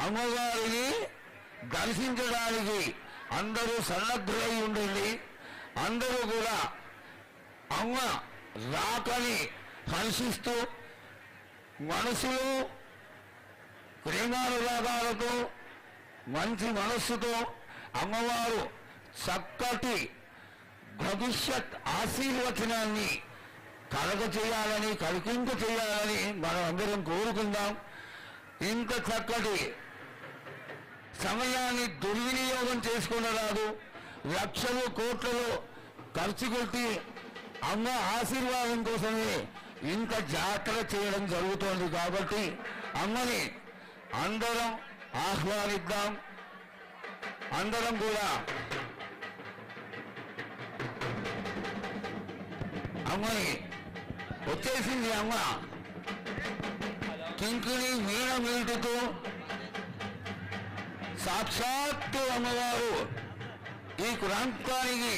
అమ్మవారిని దర్శించడానికి అందరూ సన్నద్ధులై ఉండండి. అందరూ కూడా అమ్మ రాకని హర్షిస్తూ మనసులో ప్రేమానురాగాలతో మంచి మనస్సుతో అమ్మవారు చక్కటి భవిష్యత్ ఆశీర్వచనాన్ని కలగచేయాలని కలిగింప చేయాలని మనం అందరం కోరుకుందాం. ఇంత చక్కటి సమయాన్ని దుర్వినియోగం చేసుకునరాదు. లక్షలు కోట్లలో ఖర్చు పెట్టి అమ్మ ఆశీర్వాదం కోసమే ఇంత జాతర చేయడం జరుగుతోంది. కాబట్టి అమ్మని అందరం ఆహ్వానిద్దాం. అందరం కూడా అమ్మని వచ్చేసింది. అమ్మ కింకిణి వీణ మీటుతో సాక్షాత్తు అమ్మవారు ఈ ప్రాంతానికి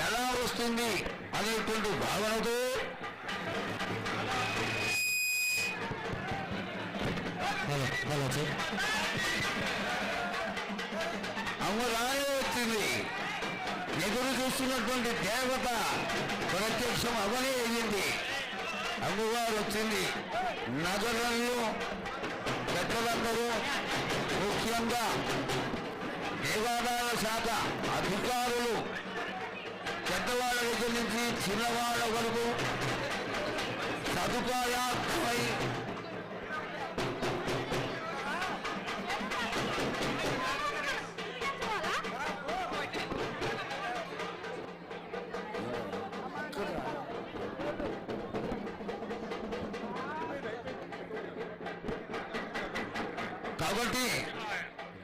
ఎలా వస్తుంది అనేటువంటి భావనతో అమ్మ రానే వచ్చింది. ఎదురు చూస్తున్నటువంటి దేవత ప్రత్యక్షం అవనే అయ్యింది. అమ్మవారు వచ్చింది. నగరంలో పెద్దలందరూ ముఖ్యంగా దేవాదాయ శాఖ అధికారులు పెద్దవాళ్ళ దగ్గర నుంచి చిన్నవాళ్ళ వరకు సదుపాయాత్మై కాబట్టి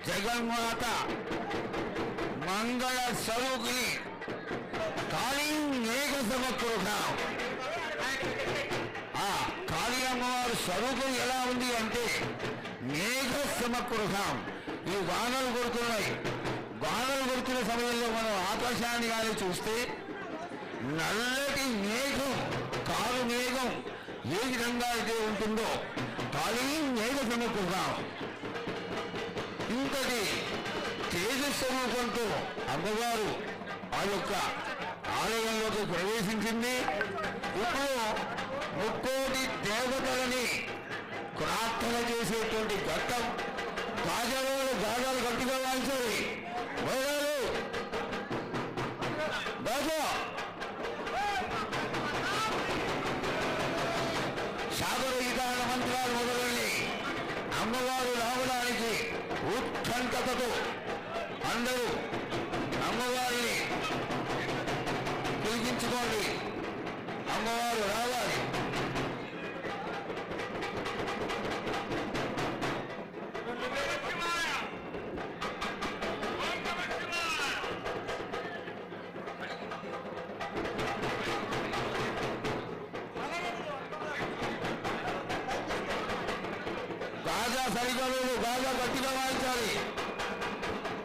జగన్మాత మంగళ స్వరూపిణి కాళీ మేఘ సమకృతం. ఆ కాళీ అమ్మవారి స్వరూపం ఎలా ఉంది అంటే మేఘ సమకృతం. ఈ వానలు కొడుతున్నాయి. వానలు కొడుతున్న సమయంలో మనం ఆకాశాన్ని కానీ చూస్తే నల్లటి మేఘం, కారు మేఘం ఏ విధంగా అయితే ఉంటుందో కాళీ మేఘ సమకృతం. ఇంతటి తేజస్వరూపంతో అమ్మవారు ఆ యొక్క ఆలయంలోకి ప్రవేశించింది. ఇప్పుడు ముక్కోటి దేవతలని ప్రార్థన చేసేటువంటి ఘట్టం. గాజాలు గాజాలు గట్టిగా వాల్చాలి. వైరాలు గాజా సాగర విధాన మంత్రాలు మొదలైనవి అమ్మవారు రావడానికి ఉత్కంఠతతో అందరూ అమ్మవారిని పిలిపించుకోండి. అమ్మవారు రావాలి. గాజా సరిగలు గాజా గట్టిగా వాయించాలి.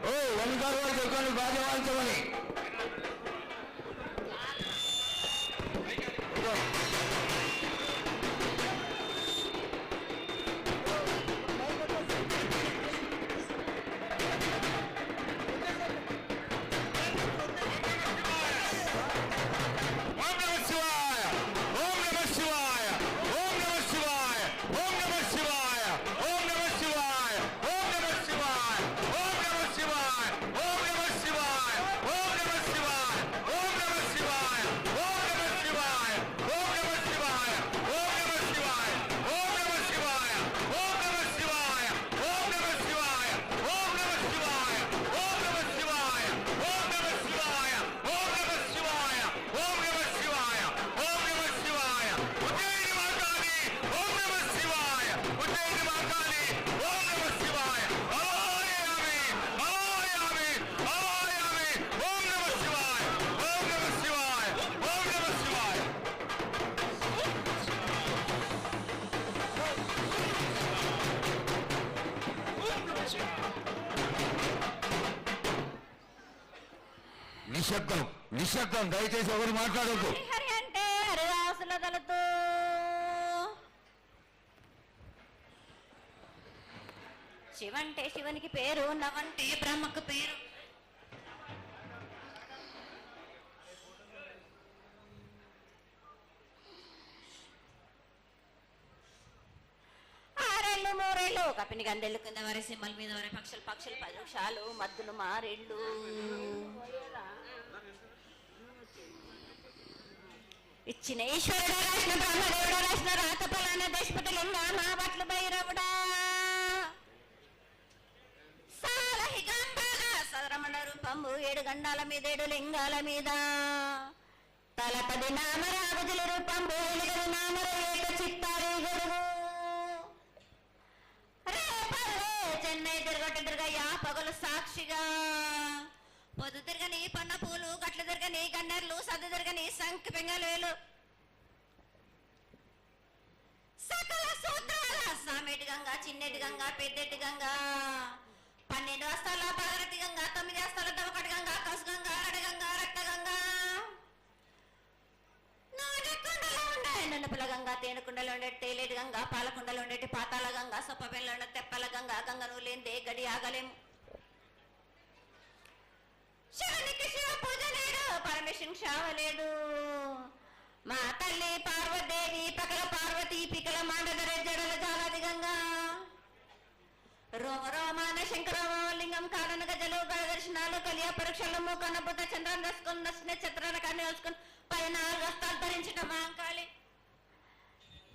ఓ వంకారు వారికి ఎక్కడ గాజా వాయించమని. నిశ్శబ్దం నిశ్శబ్దం. దయచేసి ఎవరు మాట్లాడద్దు. అంటే హరిదాసుల తలతో శివంటే శివునికి పేరు, నవంటే బ్రహ్మకు పేరు. ఆరేళ్ళు మూరేళ్ళు కపిని గందెళ్ళు కింద వరే సింహల మీద వరే పక్షులు పక్షులు 10 నిమిషాలు మద్దులు మారేళ్ళు. ఇచ్చిన ఈశ్వరుడు రాసిన బ్రహ్మదేవుడు రాసిన రాత ఫలాన దేశపతి లింగా మా బట్లు భైరవుడా సాలహిగంబాల సదరమణ రూపంబు 7 గండాల మీద 7 లింగాల మీద తలపది నామరాగుజుల రూపంబు 8 నామర ఏక చిత్తారి గురువు రేపల్లే చెన్నై తిరగయ్యా పగలు సాక్షిగా పొద్దు తిరగని పన్న పూలు గట్లు తిరగని గన్నెర్లు సద్దు తిరగని సంఖ్య పెంగలేలు సకల సూత్రాల సామెటి గంగా చిన్నెటి గంగా పెద్దెటి గంగా 12 హస్తాల భాగరథి గంగా 9 హస్తాల దవకటి గంగా కసు గంగా అడగంగా రక్త గంగా నాగకుండలో ఉండే నన్నపిల్ల గంగా తేనెకుండలో ఉండే తేలేటి గంగా పాలకుండలో ఉండేటి పాతాల గంగా సొప్ప బెల్ల ఉండే తెప్పల గంగా గంగను లేందే గడి ఆగలేము. శివునికి శివ పూజ లేడు, పరమేశ్వరుని క్షావలేడు. మా తల్లి పార్వదేవి పకల పార్వతి పికల మాండదర జడల జాలాది గంగా రోమ రోమాన శంకరమ లింగం కాడన గజలు దర్శనాలు కలియ పరీక్షలు మూకన బుద్ధ చంద్రం దసుకుని నచ్చిన చిత్రాల కాన్ని వేసుకుని 14 హస్తాలు ధరించిన మాంకాళి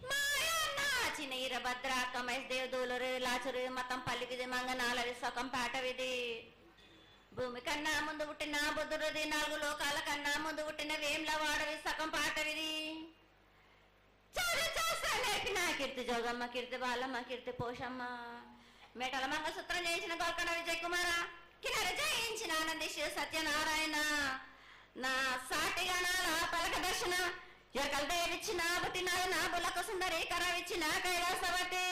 మాయన్న చిన్న ఈరభద్ర కమేష్ దేవదూలరు లాచురు మతం పల్లికిది మంగనాలరి సొకం పాటవిది భూమి కన్నా ముందు పుట్టిన బుద్ధుడిది 4 లోకాల కన్నా ముందు పుట్టిన వేంల వాడవి సగం పాటవిది నేర్పిన కీర్తి జోగమ్మ కీర్తి బాలమ్మ కీర్తి పోషమ్మ మేటల మంగసూత్రం చేయించిన గోల్కొండ విజయ్ కుమార కిన్నెర జయించిన ఆనందిష్ సత్యనారాయణ నా సాటి గణాల పలక దర్శన ఎరకల దేవిచ్చిన పుట్టినాడు నా బులకు సుందరి కరవిచ్చిన కైలాసవతి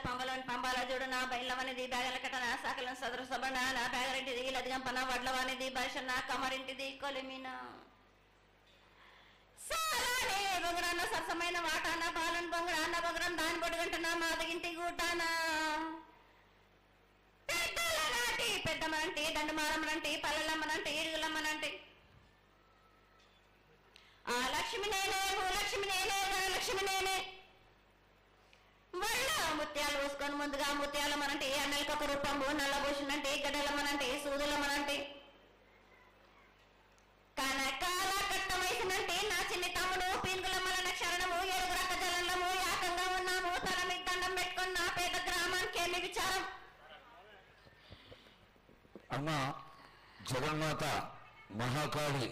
పంబలోని పంబాల చూడు నా బయలవనిది బ్యాగల కట్టన సాకలను సదరు సబన నా బ్యాగరింటిది లదిగంపన వడ్లవానిది బర్షన్న కమరింటిది కొలిమిన సాలానే బొంగరాన్న సరసమైన వాటాన బాలన్ బొంగరాన్న బొంగరం దాని బొడుగంటన మాదగింటి గూటాన పెద్దల నాటి పెద్దమ్మనంటి దండమారమ్మనంటి పల్లెలమ్మనంటి ఇరుగులమ్మనంటి ఆ లక్ష్మి నేనే భూలక్ష్మి నేనే ధనలక్ష్మి నేనే వల్ల ముత్యాలు పోసుకొని ముందుగా ముత్యాలమ్మనంటే అన్నలకి ఒక రూపంబు నల్లభూషణంటే గడ్డలమ్మనంటే సూదులమ్మనంటే కనకాల కట్ట వయసునంటే నా చిన్ని తమ్ముడు పీనుగులమ్మలన్న క్షరణము 7 రక జలంలము యాకంగా ఉన్నాము తల మీద దండం పెట్టుకుని నా పేద గ్రామానికి ఏమి విచారం. అమ్మ జగన్మాత మహాకాళి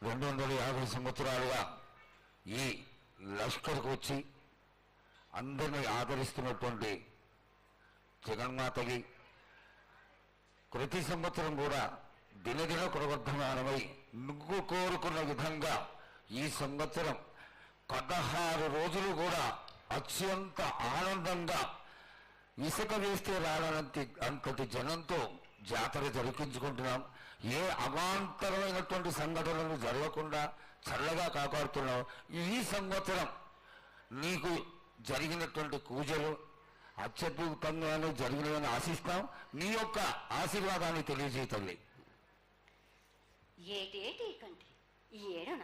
250 సంవత్సరాలుగా ఈ లష్కర్కు వచ్చి అందరినీ ఆదరిస్తున్నటువంటి జగన్మాతకి ప్రతి సంవత్సరం కూడా దినదిన ప్రవర్ధమానమై నువ్వు కోరుకున్న విధంగా ఈ సంవత్సరం 16 రోజులు కూడా అత్యంత ఆనందంగా ఇసుక వేస్తే అంతటి జనంతో జాతర జరిపించుకుంటున్నాం. ఏ అవాంతరమైనటువంటి సంఘటనలు జరగకుండా చల్లగా కాపాడుతున్నాం. ఈ సంవత్సరం నీకు జరిగినటువంటి పూజలు అత్యద్భుతంగానే జరిగినవని ఆశిస్తాం. నీ యొక్క ఆశీర్వాదాన్ని తెలియజేయండి. ఏటేటి కంటే ఈ ఏడున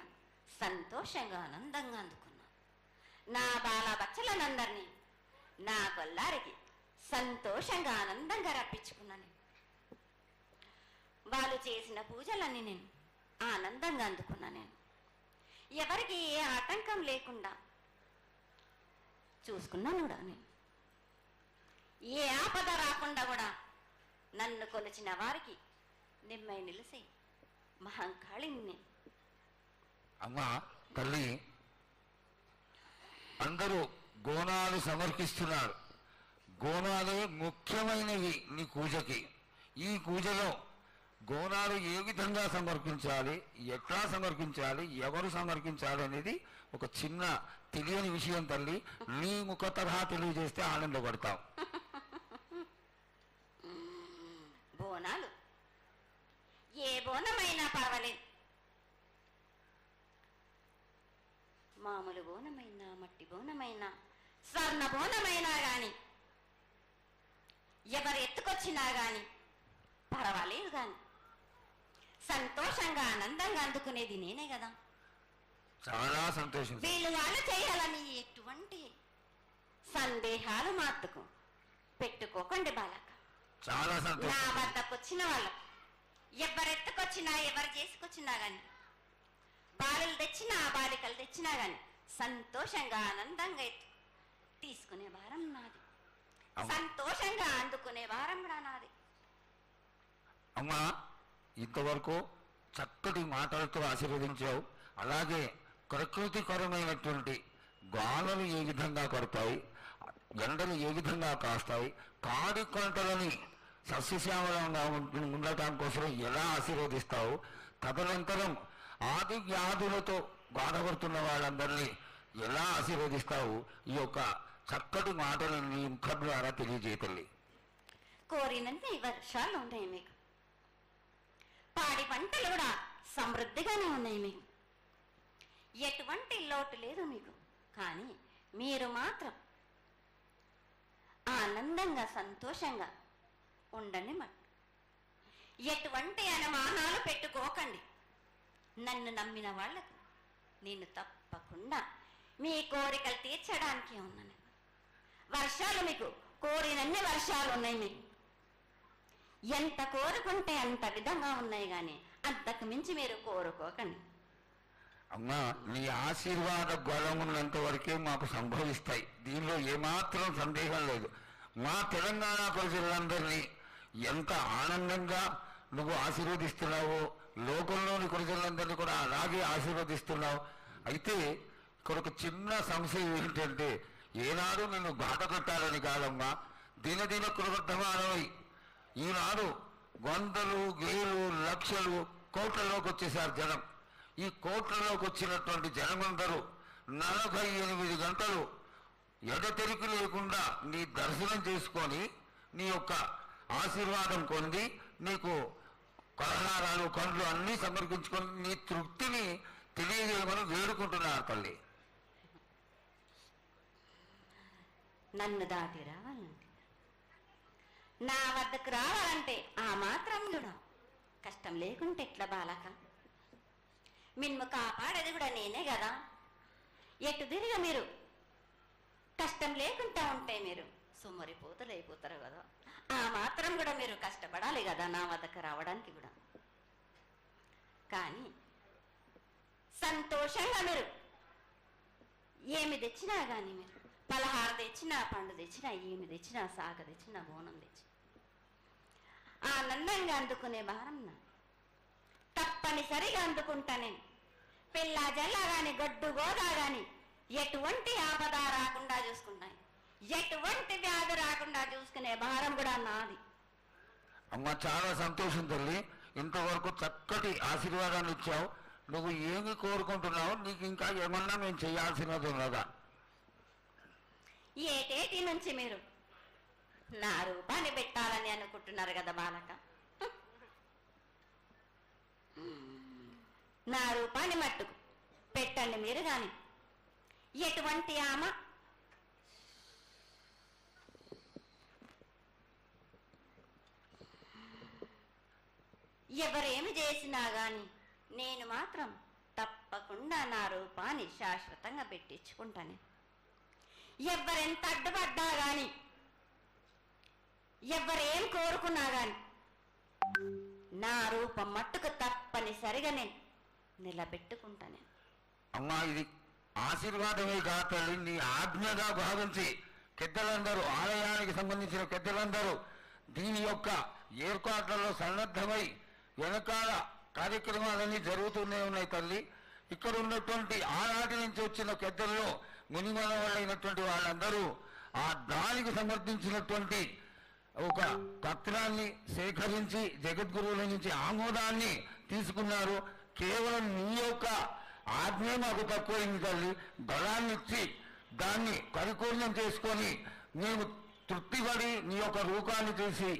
సంతోషంగా ఆనందంగా అందుకున్నా నా బాల బచ్చలనందరినీ నా కొల్లారికి సంతోషంగా ఆనందంగా రప్పించుకున్నాను. వాళ్ళు చేసిన పూజలన్నీ నేను ఆనందంగా అందుకున్నా. నేను ఎవరికి ఏ ఆటంకం లేకుండా చూసుకున్నాను కూడా. నేను ఏ ఆపద రాకుండా కూడా నన్ను కొలిచిన వారికి నిమ్మై నిలిసి మహంకాళిని నేను. అమ్మా తల్లి, అందరూ గోనాలు సమర్పిస్తున్నారు. గోనాలు ముఖ్యమైనవి నీ పూజకి. ఈ పూజలో గోనాలు ఏ విధంగా సమర్పించాలి, ఎట్లా సమర్పించాలి, ఎవరు సమర్పించాలి అనేది ఒక చిన్న తెలియని విషయం తల్లి. నీ ముఖ తరహా తెలియజేస్తే ఆనందపడతాం. బోనాలు ఏ బోనమైనా పర్వాలేదు. మామూలు బోనమైనా మట్టి బోనమైనా స్వర్ణబోనమైనా గాని ఎవరు ఎత్తుకొచ్చినా గాని పర్వాలేదు గాని సంతోషంగా ఆనందంగా అందుకునేది నేనే కదా. చాలా సంతోషం. వీళ్ళు వాళ్ళు చేయాలని ఎటువంటి సందేహాలు మాత్రకు పెట్టుకోకండి బాలక. చాలా సంతోషం. నా వద్దకు వచ్చిన వాళ్ళు ఎవరెత్తుకొచ్చినా ఎవరు చేసుకొచ్చినా గాని బాలులు తెచ్చినా బాలికలు తెచ్చినా గాని సంతోషంగా ఆనందంగా తీసుకునే భారం నాది, సంతోషంగా అందుకునే భారం కూడా నాది. అమ్మా, ఇంతవరకు చక్కటి మాటలతో ఆశీర్వదించావు. అలాగే ప్రకృతికరమైనటువంటి గాలులు ఏ విధంగా కొడతాయి, ఎండలు ఏ విధంగా కాస్తాయి, కాడి కొంటలని సస్యశ్యామలంగా ఉండటం కోసం ఎలా ఆశీర్వదిస్తావు, తదనంతరం ఆది వ్యాధులతో బాధపడుతున్న వాళ్ళందరినీ ఎలా ఆశీర్వదిస్తావు, ఈ యొక్క చక్కటి మాటలను నీ ముఖం ద్వారా తెలియజేయతల్లి. కోరినంత వర్షాలు ఉన్నాయి మీకు, పాడి పంటలు కూడా సమృద్ధిగానే ఉన్నాయి మీకు, ఎటువంటి లోటు లేదు మీకు. కానీ మీరు మాత్రం ఆనందంగా సంతోషంగా ఉండండి. ఎటువంటి అనుమానాలు పెట్టుకోకండి. నన్ను నమ్మిన వాళ్లకు నేను తప్పకుండా మీ కోరికలు తీర్చడానికి ఉన్నాను. వర్షాలు మీకు కోరినన్ని వర్షాలు ఉన్నాయి మీకు, ఎంత కోరుకుంటే అంత విధంగా ఉన్నాయి కానీ అంతకు మించి మీరు కోరుకోకండి. అమ్మా, నీ ఆశీర్వాద గొలం ఉన్నంత వరకే మాకు సంభవిస్తాయి, దీనిలో ఏమాత్రం సందేహం లేదు. మా తెలంగాణ ప్రజలందరినీ ఎంత ఆనందంగా నువ్వు ఆశీర్వదిస్తున్నావో లోకంలోని ప్రజలందరినీ కూడా అలాగే ఆశీర్వదిస్తున్నావు. అయితే ఇక్కడ ఒక చిన్న సంశయం ఏంటంటే, ఏనాడు నిన్ను బాధ పెట్టాలని కాదమ్మా, దినదిన కృతమానమై ఈనాడు వందలు వేలు లక్షలు కోట్లలోకి వచ్చేసారు జనం. ఈ కోట్లలోకి వచ్చినటువంటి జనమందరూ 48 గంటలు ఎడతెరికి లేకుండా నీ దర్శనం చేసుకొని నీ యొక్క ఆశీర్వాదం పొంది నీకు పలహారాలు పండ్లు అన్నీ సమర్పించుకొని నీ తృప్తిని తెలియజేయమని వేడుకుంటున్నారు తల్లి. నన్ను దాటి రావాలంటే, నా వద్దకు రావాలంటే ఆ మాత్రం కూడా కష్టం లేకుంటే ఎట్లా బాలక? మిన్ను కాపాడేది కూడా నేనే కదా. ఎటు తిరిగి మీరు కష్టం లేకుండా ఉంటే మీరు సొమ్మరిపోతలు అయిపోతారు కదా. ఆ మాత్రం కూడా మీరు కష్టపడాలి కదా నా వద్దకు రావడానికి కూడా. కానీ సంతోషంగా మీరు ఏమి తెచ్చినా కానీ, మీరు పలహారం తెచ్చినా, పండు తెచ్చినా, ఏమి తెచ్చినా, సాగ తెచ్చినా, బోనం తెచ్చి ఆనందంగా అందుకునే భారం నా తప్పనిసరిగా అందుకుంటా నేను. పిల్ల జల్లా గాని గొడ్డు గోదా గాని ఎటువంటి ఆపద రాకుండా చూసుకుంటాను, ఎటువంటి వ్యాధి రాకుండా చూసుకునే భారం కూడా నాది. అమ్మ, చాలా సంతోషం తల్లి. ఇంతవరకు చక్కటి ఆశీర్వాదాన్ని ఇచ్చావు. నువ్వు ఏమి కోరుకుంటున్నావు, నీకు ఇంకా ఏమన్నా మేము చేయాల్సినది ఉన్నదా? ఏటేటి నుంచి మీరు నా రూపాన్ని పెట్టాలని అనుకుంటున్నారు కదా బాలక. నా రూపాన్ని మట్టుకు పెట్టండి మీరు గాని. ఎటువంటి ఆమ ఎవరేమి చేసినా గాని నేను మాత్రం తప్పకుండా నా రూపాన్ని శాశ్వతంగా పెట్టించుకుంటాను. ఎవరెంత అడ్డుపడ్డా గాని, ఎవరేం కోరుకున్నా గాని నా రూపం మట్టుకు తప్పనిసరిగా నేను నిలబెట్టుకుంటాను. అమ్మా, ఇది ఆశీర్వాదమే కాదు, నీ ఆజ్ఞగా భావించి పెద్దలందరూ, ఆలయానికి సంబంధించిన పెద్దలందరూ దీని యొక్క ఏర్పాట్లలో సన్నద్ధమై వెనకాల కార్యక్రమాలన్నీ జరుగుతూనే ఉన్నాయి తల్లి. ఇక్కడ ఉన్నటువంటి ఆనాటి నుంచి వచ్చిన పెద్దల్లో మునిమల వాళ్ళైనటువంటి వాళ్ళందరూ ఆ దానికి సమర్పించినటువంటి ఒక పత్రాన్ని సేకరించి జగద్గురువుల నుంచి ఆమోదాన్ని తీసుకున్నారు. కేవలం నీ యొక్క ఆజ్ఞే మాకు తక్కువైంది తల్లి. బలాన్ని ఇచ్చి దాన్ని పరిపూర్ణం చేసుకొని మేము తృప్తిపడి నీ యొక్క రూపాన్ని చూసి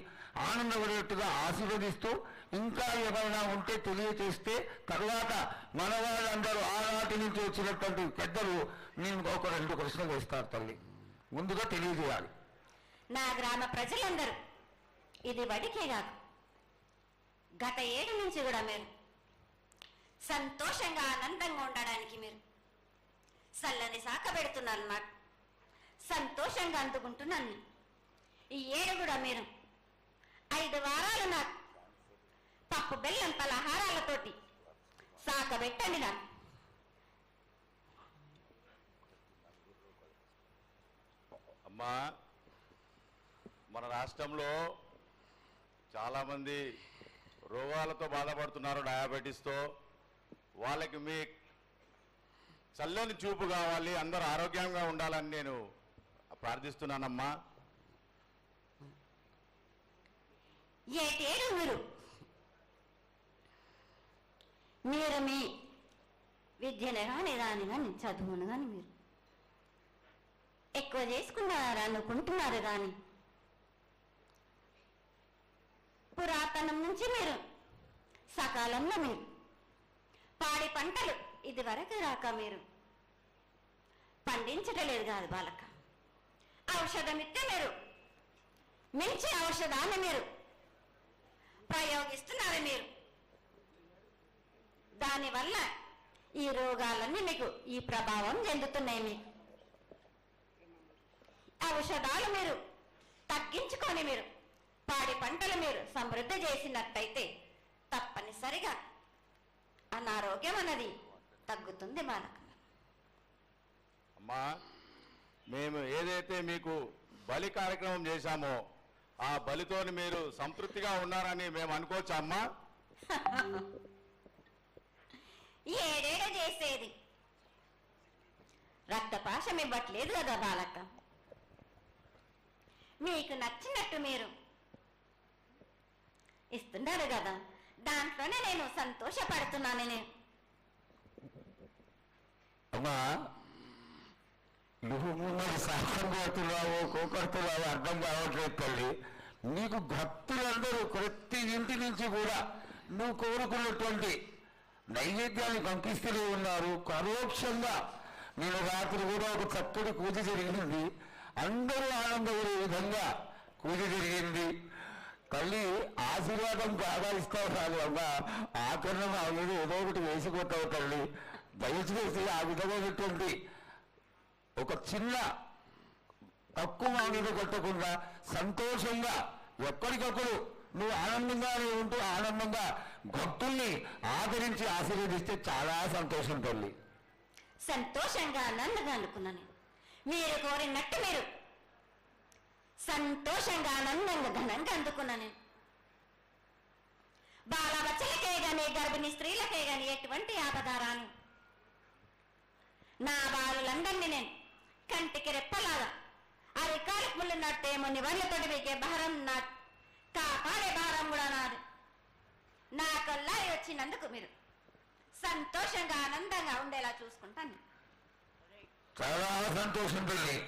ఆనందపడేట్టుగా ఆశీర్వదిస్తూ, ఇంకా ఏమైనా ఉంటే తెలియచేస్తే తర్వాత మన వాళ్ళందరూ ఆనాటి నుంచి వచ్చినటువంటి పెద్దలు నేను ఒక 2 ప్రశ్నలు వేస్తారు తల్లి. ముందుగా తెలియజేయాలి. నా గ్రామ ప్రజలందరూ ఇది వడికే కాదు, గత 7 నుంచి కూడా మీరు సంతోషంగా ఆనందంగా ఉండడానికి మీరు చల్లని శాఖ పెడుతున్నారు. నాకు సంతోషంగా అందుకుంటున్నాను. ఈ 7 కూడా మీరు 5 వారాలు నాకు పప్పు బెల్లం పలహారాలతోటి శాఖ పెట్టండి. నాకు అమ్మా, మన రాష్ట్రంలో చాలామంది రోగాలతో బాధపడుతున్నారు, డయాబెటీస్తో. వాళ్ళకి మీ చల్లని చూపు కావాలి, అందరూ ఆరోగ్యంగా ఉండాలని నేను ప్రార్థిస్తున్నానమ్మా. ఏటేడు మీరు మీ విద్యను కానీ దాని కానీ చదువును కానీ మీరు ఎక్కువ చేసుకున్నారు అనుకుంటున్నారు. కానీ పురాతనం నుంచి మీరు సకాలంలో మీరు పాడి పంటలు ఇది వరకు రాక మీరు పండించటలేదు కాదు బాలక. ఔషధం ఇస్తే మీరు మించి ఔషధాన్ని మీరు ప్రయోగిస్తున్నారు. మీరు దానివల్ల ఈ రోగాలన్నీ మీకు ఈ ప్రభావం చెందుతున్నాయి. మీకు ఔషధాలు మీరు తగ్గించుకొని మీరు పాడి పంటలు మీరు సమృద్ధి చేసినట్టయితే తప్పనిసరిగా అనారోగ్యం అన్నది తగ్గుతుంది బాలక. అమ్మా, మేము ఏదైతే మీకు బలి కార్యక్రమం చేశామో ఆ బలితోని మీరు సంతృప్తిగా ఉన్నారని మేము అనుకోవచ్చా అమ్మా? ఏడేడ చేసేది రక్తపాశం ఇవ్వట్లేదు కదా బాలక. మీకు నచ్చినట్టు మీరు ఇస్తున్నారు కదా, దాంట్లోనే నేను సంతోషపడుతున్నాను. నేను అమ్మా, నువ్వు మరి సాహసం కొడుతున్నావో కోకడుతున్నావో అర్థం కావట్లేదు తల్లి. నీకు భక్తులందరూ ప్రతి ఇంటి నుంచి కూడా నువ్వు కోరుకున్నటువంటి నైవేద్యాన్ని పంపిస్తూనే ఉన్నారు. పరోక్షంగా నేను రాత్రి కూడా ఒక చక్కటి పూజ జరిగింది. అందరూ ఆనందపడే విధంగా పూజ జరిగింది. తల్లి ఆశీర్వాదం బాగా ఇస్తావు కాదు అమ్మా, ఆకరణ మా మీద ఏదో ఒకటి వేసిపోతావు తల్లి. దయచేసి ఆ విధమైనటువంటి ఒక చిన్న తక్కువ మా మీద కొట్టకుండా సంతోషంగా ఎప్పటికప్పుడు నువ్వు ఆనందంగానే ఉంటూ ఆనందంగా భక్తుల్ని ఆదరించి ఆశీర్వదిస్తే చాలా సంతోషం తల్లి. సంతోషంగా ఆనందంగా అనుకున్నాను. మీరు కోరినట్టు మీరు సంతోషంగా ఆనందంగా ఘనంగా అందుకున్నాను. బాలబచ్చలకే గాని గర్భిణీ స్త్రీలకే గాని ఎటువంటి ఆపదారాను నా బాలులందరినీ నేను కంటికి రెప్పలాగా అరికాలకు ముళ్ళున్నట్టేమో నివర్లతోటి మీకే భారం నా కాపాడే భారం కూడా నాది. నా కొల్లాయి వచ్చినందుకు మీరు సంతోషంగా ఆనందంగా ఉండేలా చూసుకుంటాను. చాలా సంతోషం తల్లి.